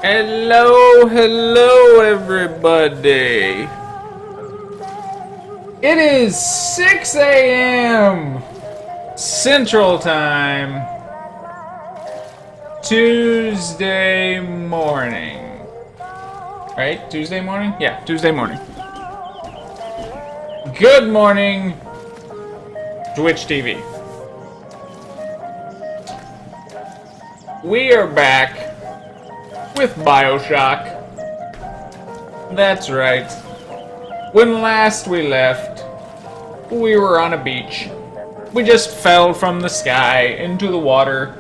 Hello, hello, everybody. It is 6 a.m. Central Time, Tuesday morning. Right? Tuesday morning? Yeah, Tuesday morning. Good morning, Twitch TV. We are back with Bioshock. That's right. When last we left, we were on a beach. We just fell from the sky into the water.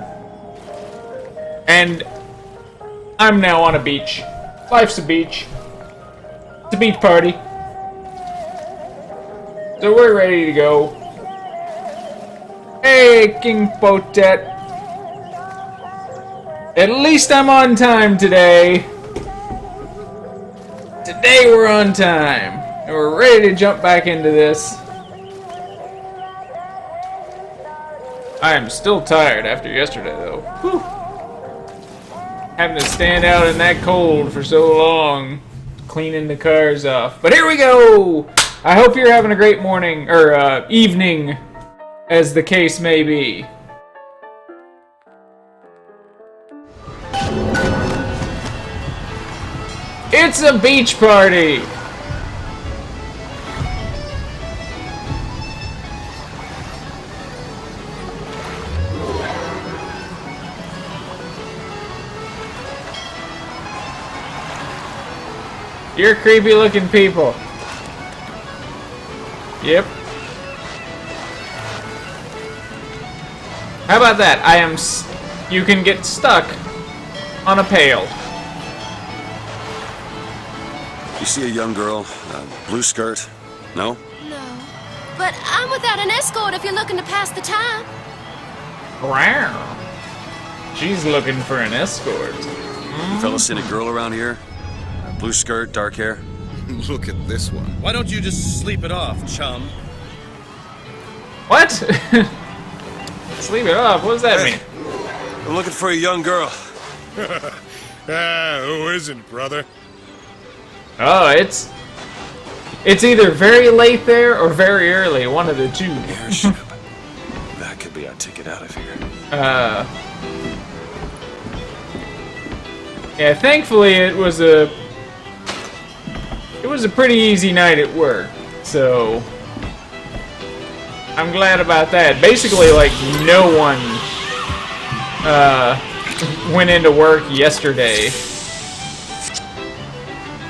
And I'm now on a beach. Life's a beach. It's a beach party. So we're ready to go. Hey, King Potet. At least I'm on time today. Today we're on time. And we're ready to jump back into this. I am still tired after yesterday, though. Whew. Having to stand out in that cold for so long, cleaning the cars off. But here we go! I hope you're having a great morning, or evening, as the case may be. It's a beach party! You're creepy looking people. Yep. How about that? You can get stuck on a pail. You see a young girl, blue skirt? No? No. But I'm without an escort if you're looking to pass the time. Wow. She's looking for an escort. You fellas seen a girl around here? Blue skirt, dark hair? Look at this one. Why don't you just sleep it off, chum? What? Sleep it off? What does that mean? I'm looking for a young girl. Who isn't, brother? Oh, it's either very late there or very early. One of the two. Airship. That could be our ticket out of here. Yeah, thankfully it was a pretty easy night at work, so I'm glad about that. Basically, like, no one went into work yesterday.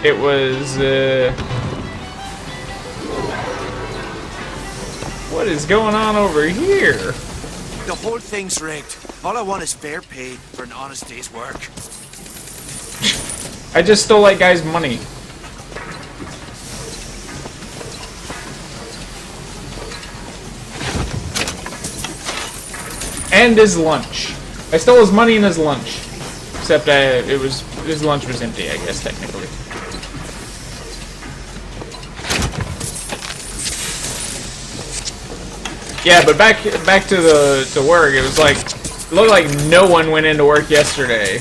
It was, what is going on over here? The whole thing's rigged. All I want is fair pay for an honest day's work. I just stole that guy's money. And his lunch. I stole his money and his lunch. Except his lunch was empty, I guess, technically. Yeah, but back to work. It was like, it looked like no one went into work yesterday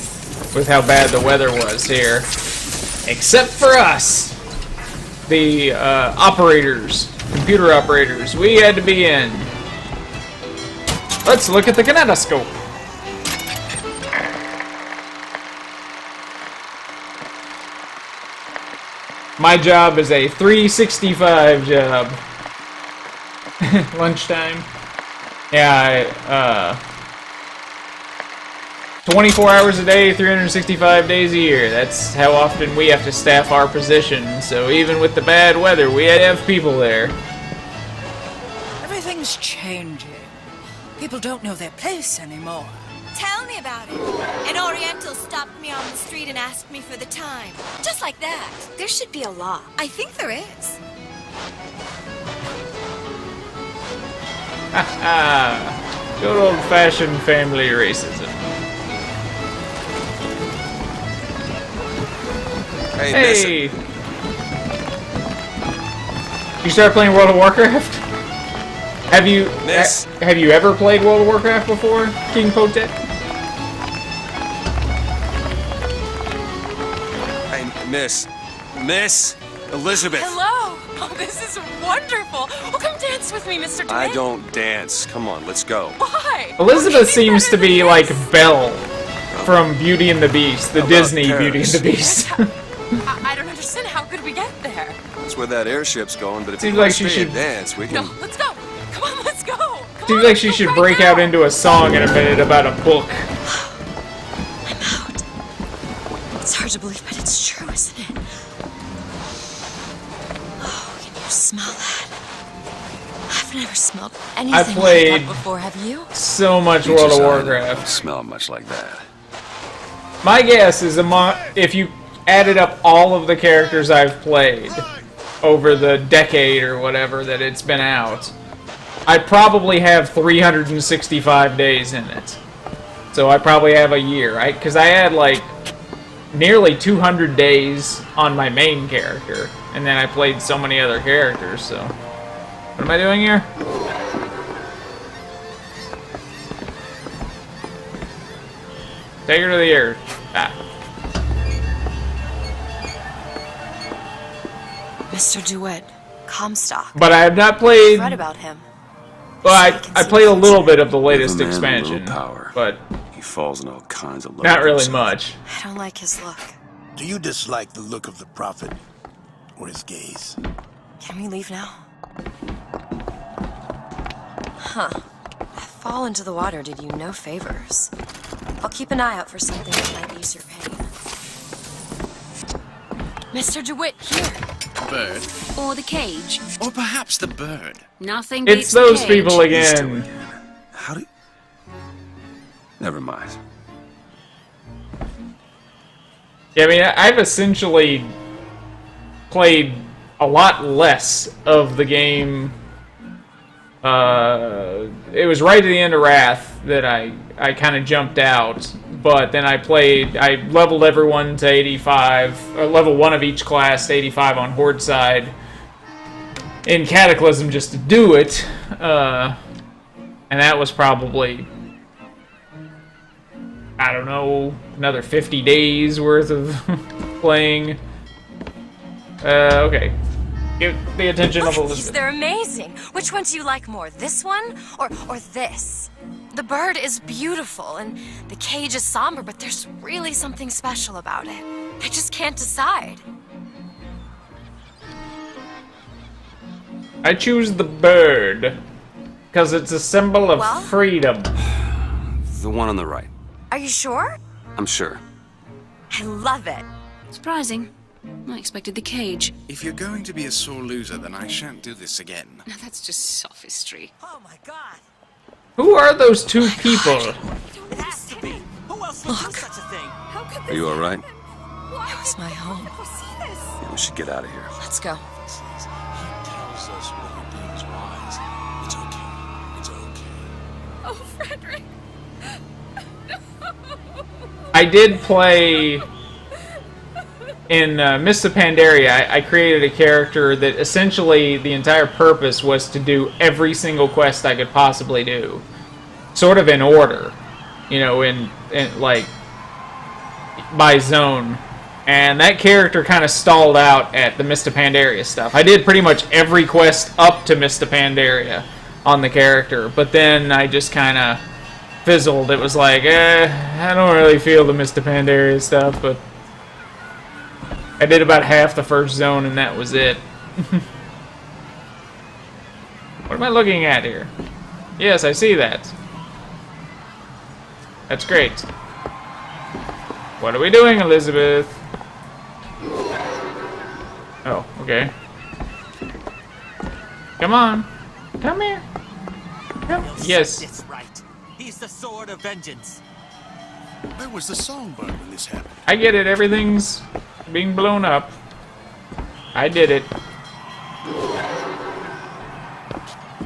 with how bad the weather was here, except for us, the computer operators. We had to be in. Let's look at the kinetoscope. My job is a 365 job. Lunchtime. Yeah, 24 hours a day, 365 days a year. That's how often we have to staff our position. So even with the bad weather, we have people there. Everything's changing. People don't know their place anymore. Tell me about it. An Oriental stopped me on the street and asked me for the time. Just like that. There should be a law. I think there is. Good old-fashioned family racism. Hey, Hey! You started playing World of Warcraft? Have you have you ever played World of Warcraft before, King Potet? Miss Elizabeth. Hello! Oh, this is wonderful! Oh, come dance with me, Mr. DeWitt. I don't dance. Come on, let's go. Why? Elizabeth Be seems to better be than like this. Belle from Beauty and the Beast, the How about Disney Paris? Beauty and the Beast. I don't understand. How could we get there? That's where that airship's going, but if Seems you like want she to stay should- and dance, we No, can... let's go! Come on, let's go! Come Seems on, like she let's should go break right out now. into a song in a minute about a book. I'm out. It's hard to believe, but it's true, isn't it? Oh, can you smell that? I've never smelled anything played- like that before, have you? So much Beaches World of Island Warcraft. don't smell much like that. My guess is if you added up all of the characters I've played over the decade or whatever that it's been out, I probably have 365 days in it. So I probably have a year, because I had like nearly 200 days on my main character, and then I played so many other characters, so... What am I doing here? Take her to the air. Ah. Mr. DeWitt, Comstock. But I have not played... I've read about him. Well, I played a little bit of the latest Give a man a expansion, little power. but He falls in all kinds of love. not with really himself. much. I don't like his look. Do you dislike the look of the prophet or his gaze? Can we leave now? Huh. That fall into the water did you no favors. I'll keep an eye out for something that might ease your pain. Mr. DeWitt, here. Bird. Or the cage. Or perhaps the bird. Nothing beats It's those the cage. people These two again. again. How do... Never mind. Yeah, I mean, I've essentially played a lot less of the game. It was right at the end of Wrath that I kind of jumped out, but then I leveled everyone to 85, or level 1 of each class to 85 on Horde side in Cataclysm just to do it, and that was probably, I don't know, another 50 days worth of playing. Okay. Give the attention Look of at these, Elizabeth. they're amazing. Which one do you like more, this one or this? The bird is beautiful and the cage is somber, but there's really something special about it. I just can't decide. I choose the bird because it's a symbol of Well? freedom. The one on the right. Are you sure? I'm sure. I love it. Surprising. I expected the cage. If you're going to be a sore loser, then I shan't do this again. Now that's just sophistry. Oh my god! Who are those two people? It has to be! Who else would do such a thing? How could Are you all right? It was my home. Yeah, we should get out of here. Let's go. He tells us when you're being wise. It's okay. It's okay. Oh, Frederick! I did play in Mists of Pandaria. I created a character that essentially the entire purpose was to do every single quest I could possibly do, sort of in order, you know, in like by zone. And that character kind of stalled out at the Mist of Pandaria stuff. I did pretty much every quest up to Mist of Pandaria on the character, but then I just kind of fizzled. It was like, I don't really feel the Mist of Pandaria stuff, but I did about half the first zone and that was it. What am I looking at here? Yes, I see that. That's great. What are we doing, Elizabeth? Oh, okay. Come on. Come here. Come. Yes. It's right. He's the sword of vengeance. Where was the songbird when this happened? I get it. Everything's being blown up. I did it.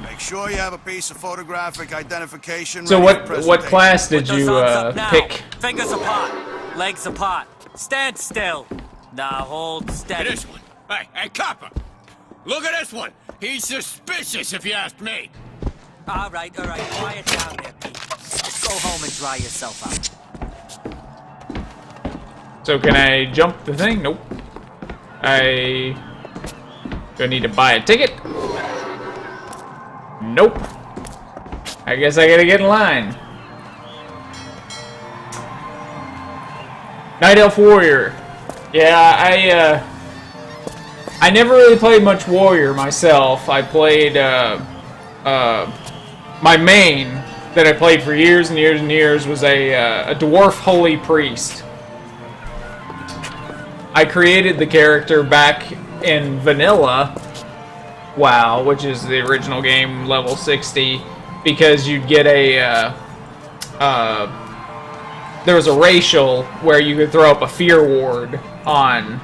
Make sure you have a piece of photographic identification. So ready for what presentation. class did Put those you arms up now. pick? Fingers apart. Legs apart. Stand still. Now hold steady. This one. Hey, copper. Look at this one. He's suspicious, if you ask me. All right. Quiet down there, Pete. Go home and dry yourself out. So can I jump the thing? Nope. Do I need to buy a ticket? Nope. I guess I gotta get in line. Night Elf Warrior. Yeah, I never really played much Warrior myself. I played, my main that I played for years and years and years was a Dwarf Holy Priest. I created the character back in Vanilla WoW, which is the original game, level 60, because you'd get there was a racial where you could throw up a fear ward on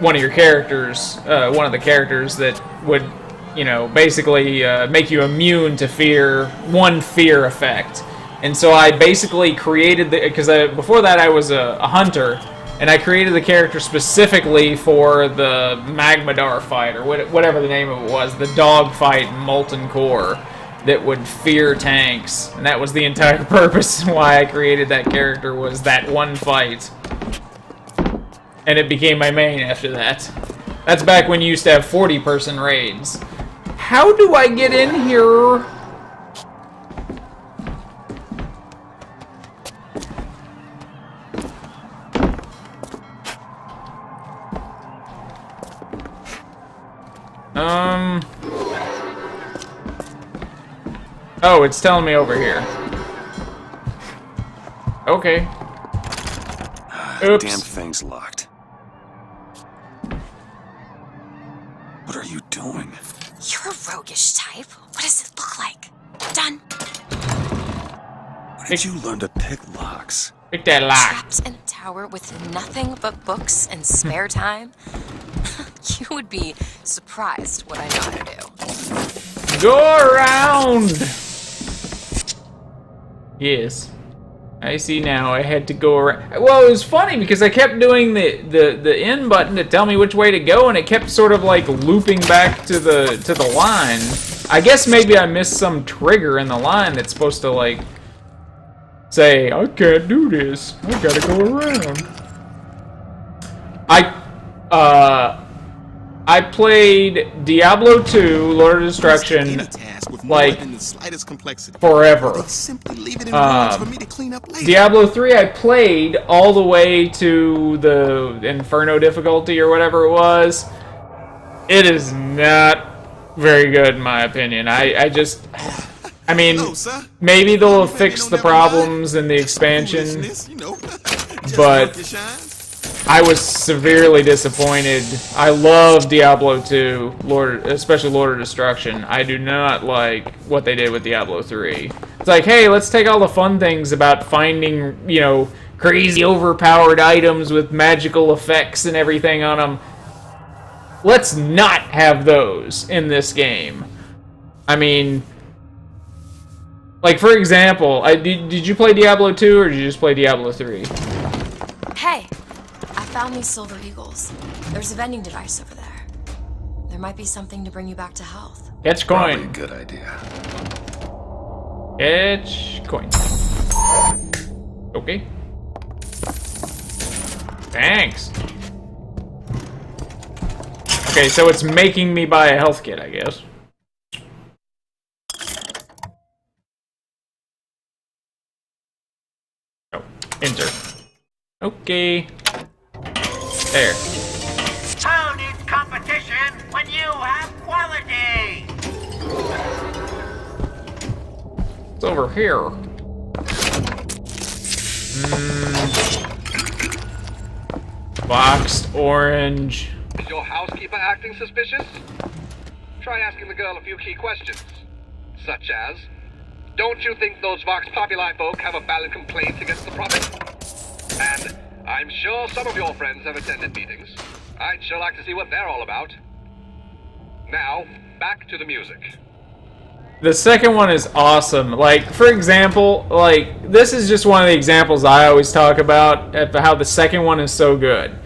one of your characters, one of the characters that would, you know, basically make you immune to fear, one fear effect. And so I basically created because before that I was a hunter, and I created the character specifically for the Magmadar fight, or whatever the name of it was, the dog fight in Molten Core that would fear tanks. And that was the entire purpose why I created that character, was that one fight. And it became my main after that. That's back when you used to have 40-person raids. How do I get in here? Oh, it's telling me over here. Okay. Oops. Damn thing's locked. What are you doing? You're a roguish type. What does it look like? Done. When did you learn to pick locks? Pick that lock. Trapped in a tower with nothing but books and spare time? You would be surprised what I know how to do. Go around! Yes. I see now. I had to go around. Well, it was funny because I kept doing the N button to tell me which way to go, and it kept sort of like looping back to the line. I guess maybe I missed some trigger in the line that's supposed to like say, I can't do this. I gotta go around. I played Diablo 2, Lord of Destruction, like, forever. Diablo 3 I played all the way to the Inferno difficulty or whatever it was. It is not very good in my opinion. I mean, maybe they'll fix the problems in the expansion, but I was severely disappointed. I love Diablo 2, especially Lord of Destruction. I do not like what they did with Diablo 3. It's like, hey, let's take all the fun things about finding, you know, crazy overpowered items with magical effects and everything on them. Let's not have those in this game. I mean, like, for example, did you play Diablo 2 or did you just play Diablo 3? Hey, I found these silver eagles. There's a vending device over there. There might be something to bring you back to health. Catch Probably a coin. good idea. Catch coin. Okay. Thanks. Okay, so it's making me buy a health kit, I guess. Oh, enter. Okay. There. Who needs competition when you have quality? It's over here. Boxed orange. Is your housekeeper acting suspicious? Try asking the girl a few key questions. Such as, don't you think those Vox Populi folk have a valid complaint against the Prophet? And I'm sure some of your friends have attended meetings. I'd sure like to see what they're all about. Now, back to the music. The second one is awesome. Like, for example, like, this is just one of the examples I always talk about at how the second one is so good.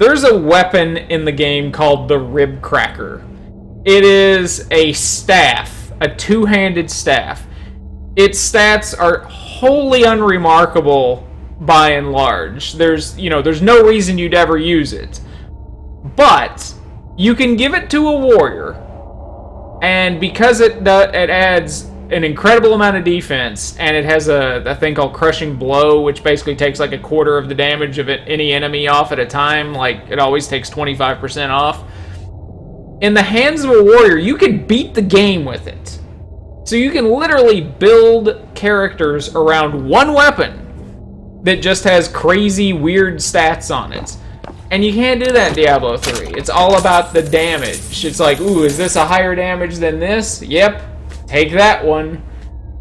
There's a weapon in the game called the Rib Cracker. It is a staff, a two-handed staff. Its stats are wholly unremarkable by and large. There's no reason you'd ever use it. But you can give it to a warrior, and because it adds an incredible amount of defense, and it has a thing called Crushing Blow, which basically takes like a quarter of the damage of any enemy off at a time. Like, it always takes 25% off. In the hands of a warrior, you can beat the game with it. So you can literally build characters around one weapon that just has crazy, weird stats on it. And you can't do that in Diablo 3. It's all about the damage. It's like, ooh, is this a higher damage than this? Yep. Take that one.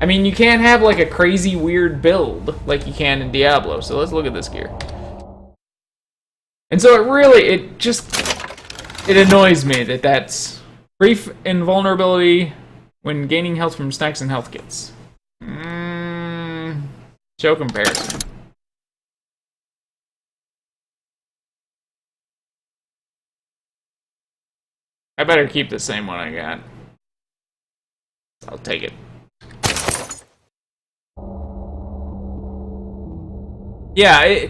I mean, you can't have like a crazy weird build like you can in Diablo. So let's look at this gear. And so it annoys me that that's brief invulnerability when gaining health from snacks and health kits. Show comparison. I better keep the same one I got. I'll take it. Yeah,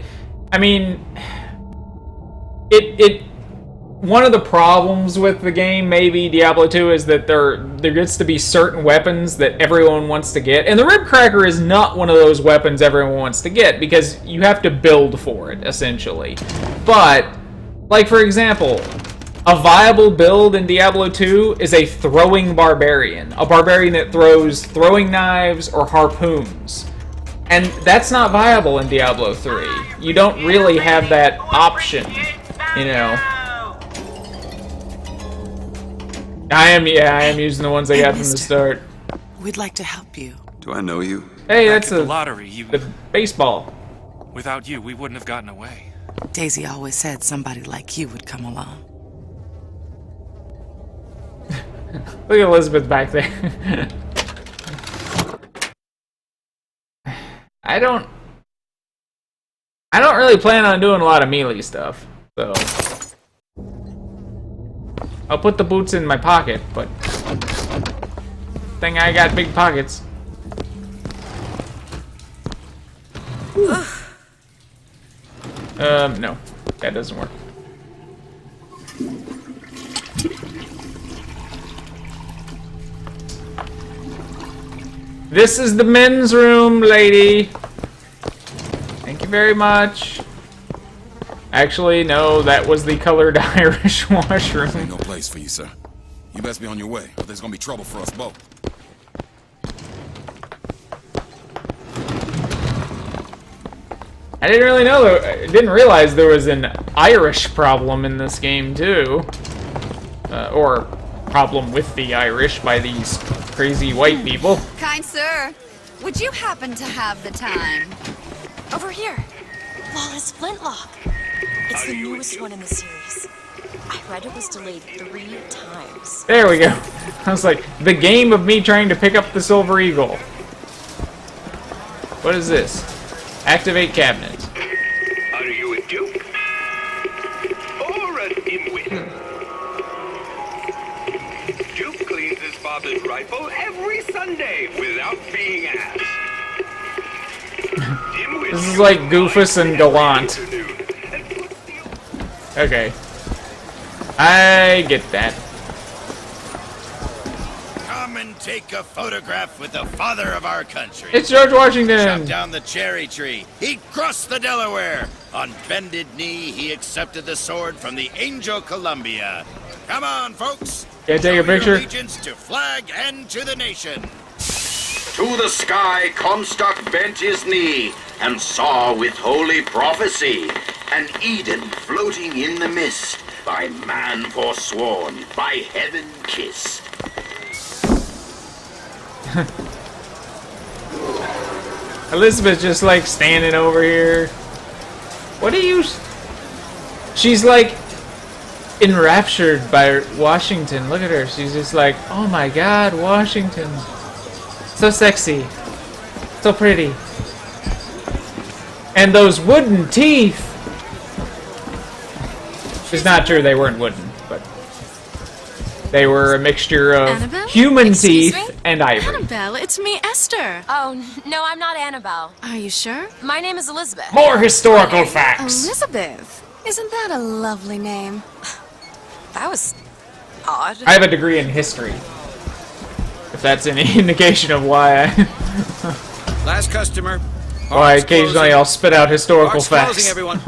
one of the problems with the game, maybe Diablo 2, is that there gets to be certain weapons that everyone wants to get, and the Rib Cracker is not one of those weapons everyone wants to get because you have to build for it, essentially. But, like, for example, a viable build in Diablo 2 is a throwing barbarian. A barbarian that throws throwing knives or harpoons. And that's not viable in Diablo 3. You don't really have that option, you know. I am using the ones I got from the start. We'd like to help you. Do I know you? Hey, that's the lottery. The baseball. Without you, we wouldn't have gotten away. Daisy always said somebody like you would come along. Look at Elizabeth back there. I don't really plan on doing a lot of melee stuff, so I'll put the boots in my pocket, but I got big pockets. No, that doesn't work. This is the men's room, lady. Thank you very much. Actually, no, that was the colored Irish washroom. Ain't no place for you, sir. You best be on your way, or there's gonna be trouble for us both. I didn't really know, I didn't realize there was an Irish problem in this game, too. Or problem with the Irish by these crazy white people. Kind sir, would you happen to have the time? Over here. Flawless Flintlock. It's the newest one in the series. I read it was delayed 3 times. There we go. I was like, the game of me trying to pick up the Silver Eagle. What is this? Activate cabinet. Are you a duke? Or a dimwit? Duke cleans his father's rifle every Sunday without being asked. This is like Goofus and Gallant. Okay. I get that. Come and take a photograph with the father of our country. It's George Washington. Chop down the cherry tree. He crossed the Delaware. On bended knee, he accepted the sword from the Angel Columbia. Come on, folks. Can I take a picture? Your allegiance to flag and to the nation. To the sky Comstock bent his knee and saw with holy prophecy an Eden floating in the mist, by man forsworn, by heaven kissed. Elizabeth just like standing over here. What are you? She's like enraptured by Washington. Look at her. She's just like, oh my God, Washington. So sexy. So pretty. And those wooden teeth. It's not true, they weren't wooden, but They were a mixture of Annabelle? human Excuse teeth me? and ivory. Annabelle, it's me, Esther. Oh, no, I'm not Annabelle. Are you sure? My name is Elizabeth. More historical facts. Elizabeth. Isn't that a lovely name? That was odd. I have a degree in history. If that's any indication of why Last customer. why occasionally I'll spit out historical Park's facts. closing, everyone.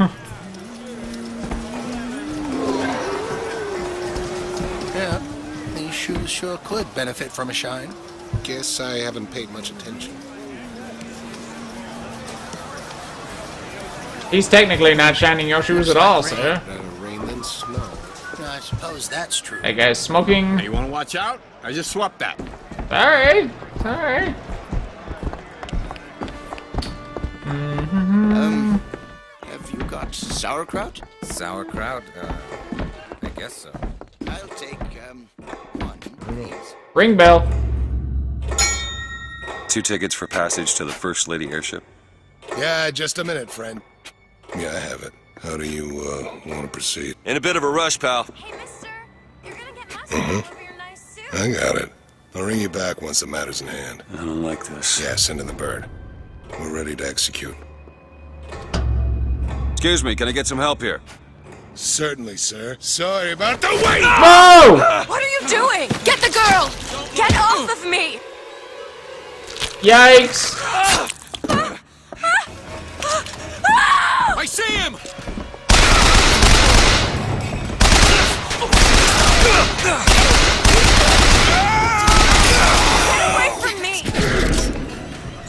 Yeah, these shoes sure could benefit from a shine. Guess I haven't paid much attention. He's technically not shining your shoes at all, sir. Better rain than snow. I suppose that's true. Hey guys, smoking. Hey, you want to watch out? I just swapped that. Alright, alright. Have you got sauerkraut? Sauerkraut? I guess so. I'll take, one, please. Ring bell. 2 tickets for passage to the First Lady airship. Yeah, just a minute, friend. Yeah, I have it. How do you, want to proceed? In a bit of a rush, pal. Hey, mister, you're gonna get mustard over your nice suit. I got it. I'll ring you back once the matter's in hand. I don't like this. Yeah, send in the bird. We're ready to execute. Excuse me, can I get some help here? Certainly, sir. Sorry about the wait! No! What are you doing? Get the girl! Get off of me! Yikes! I see him! Get away from me!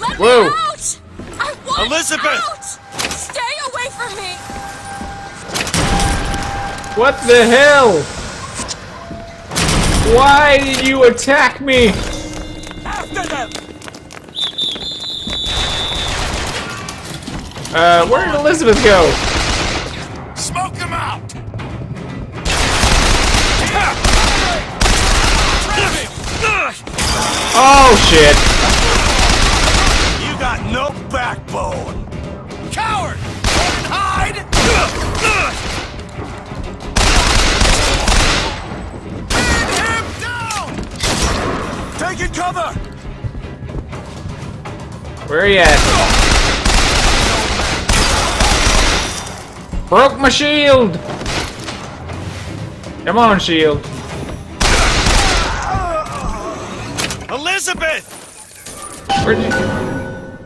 Let Whoa. me out! I want Elizabeth! out! Stay away from me! What the hell? Why did you attack me? After them! Where did Elizabeth go? Smoke them out! Oh shit! You got no backbone! Coward! Run and hide! Pin him down! Taking cover! Where are you at? Broke my shield! Come on, shield. Elizabeth!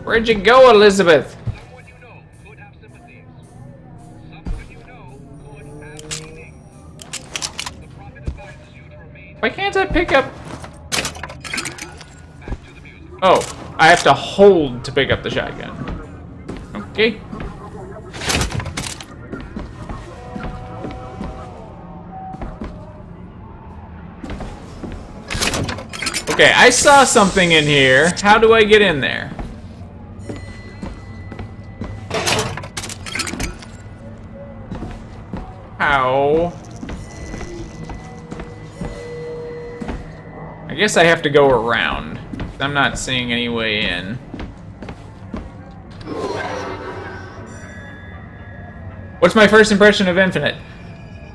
Where'd you go, Elizabeth? Someone you know could have sympathies. Someone you know could have meaning. The prophet advises you to remain. Why can't I pick up? Oh, I have to hold to pick up the shotgun. Okay. Okay, I saw something in here. How do I get in there? How? I guess I have to go around. I'm not seeing any way in. What's my first impression of Infinite?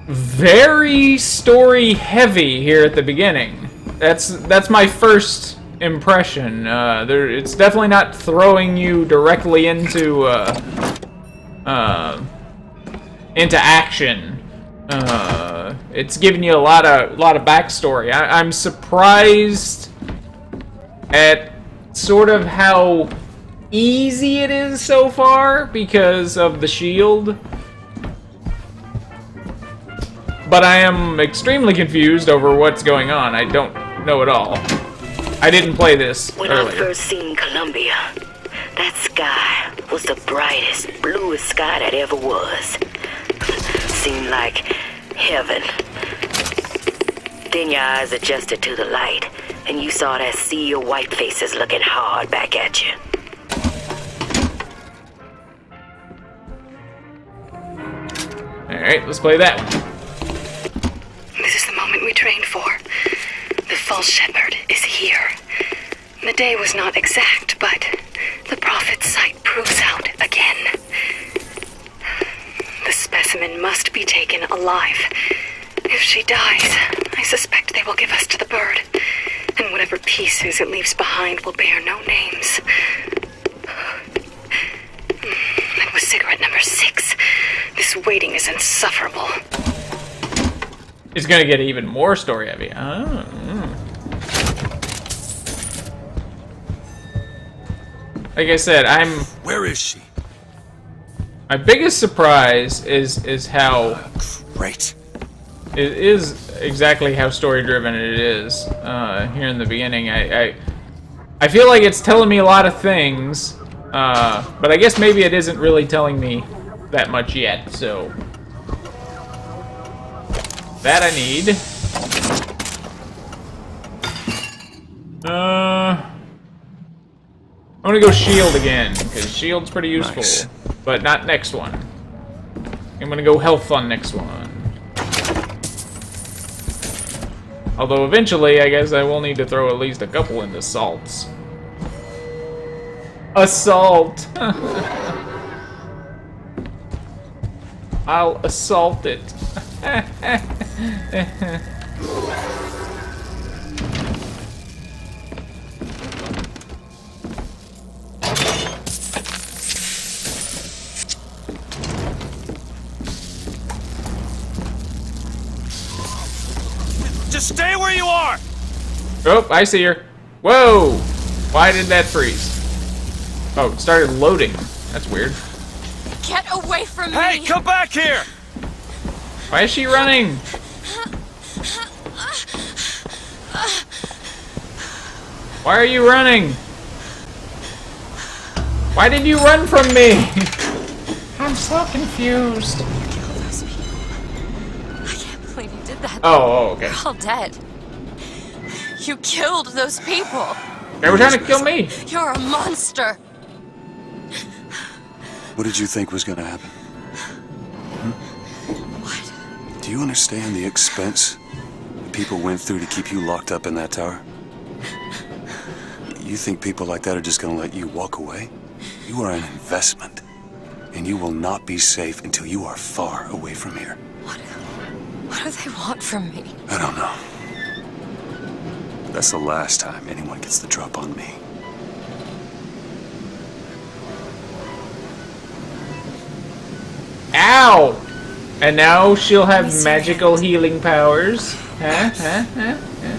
Very story heavy here at the beginning. That's my first impression. It's definitely not throwing you directly into action. It's giving you a lot of backstory. I'm surprised at sort of how easy it is so far because of the shield. But I am extremely confused over what's going on. I don't know at all. I didn't play this When earlier. I first seen Columbia, that sky was the brightest, bluest sky that ever was. Seemed like heaven. Then your eyes adjusted to the light, and you saw that sea of white faces looking hard back at you. Alright, let's play that one. This is the moment we trained for. The false shepherd is here. The day was not exact, but the prophet's sight proves out again. The specimen must be taken alive. If she dies, I suspect they they will give us to the bird, and whatever pieces it leaves behind will bear no names. That was cigarette number 6. This waiting is insufferable. It's gonna get even more story heavy. Oh. Like I said, Where is she? My biggest surprise is how Great. it is exactly how story driven it is here in the beginning. I feel like it's telling me a lot of things, but I guess maybe it isn't really telling me that much yet. So that I need. I'm gonna go shield again, because shield's pretty useful. Nice. But not next one. I'm gonna go health on next one. Although eventually, I guess I will need to throw at least a couple into salts. Assault! I'll assault it. Just stay where you are! Oh, I see her. Whoa! Why did that freeze? Oh, it started loading. That's weird. Get away from me! Hey, come back here! Why is she running? Why are you running? Why did you run from me? I'm so confused. Kill those people. I can't believe you did that. Oh, okay. They're all dead. You killed those people. They were trying to kill me. You're a monster. What did you think was gonna happen? What? Do you understand the expense people went through to keep you locked up in that tower? You think people like that are just gonna let you walk away? You are an investment, and you will not be safe until you are far away from here. What do they want from me? I don't know. That's the last time anyone gets the drop on me. Ow! And now she'll have magical healing powers. Huh?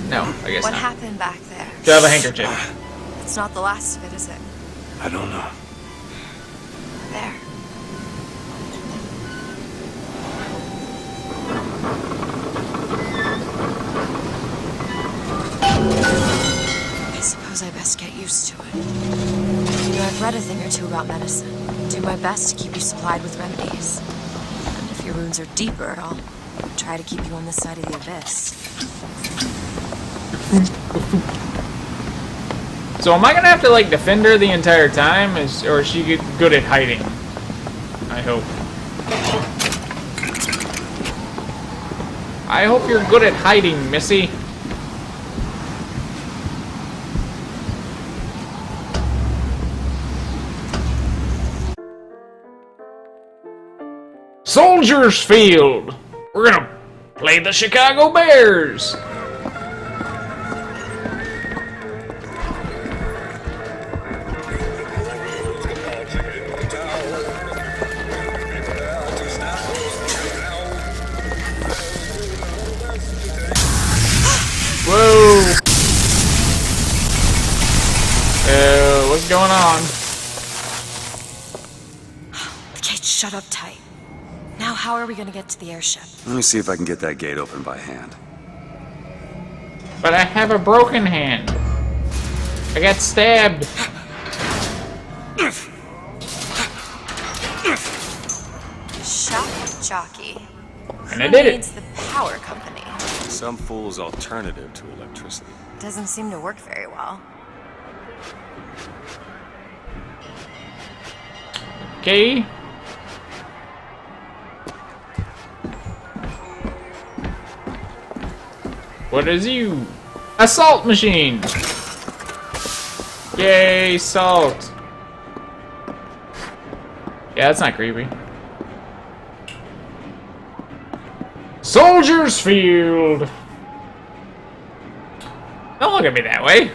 No, I guess What not. happened back there? She'll have a handkerchief. It's not the last of it, is it? I don't know. There. I suppose I best get used to it. You know, I've read a thing or two about medicine. Do my best to keep you supplied with remedies. And if your wounds are deeper, I'll try to keep you on this side of the abyss. So am I gonna have to like defend her the entire time, or is she good at hiding? I hope. I hope you're good at hiding, Missy. Soldiers Field. We're gonna play the Chicago Bears. Whoa! What's going on? The gate's shut up tight. Now how are we gonna get to the airship? Let me see if I can get that gate open by hand. But I have a broken hand. I got stabbed. Shock jockey. And I did it. Needs the power company. Some fool's alternative to electricity. Doesn't seem to work very well. Okay. What is you? A salt machine! Yay, salt! Yeah, that's not creepy. Soldiers Field! Don't look at me that way.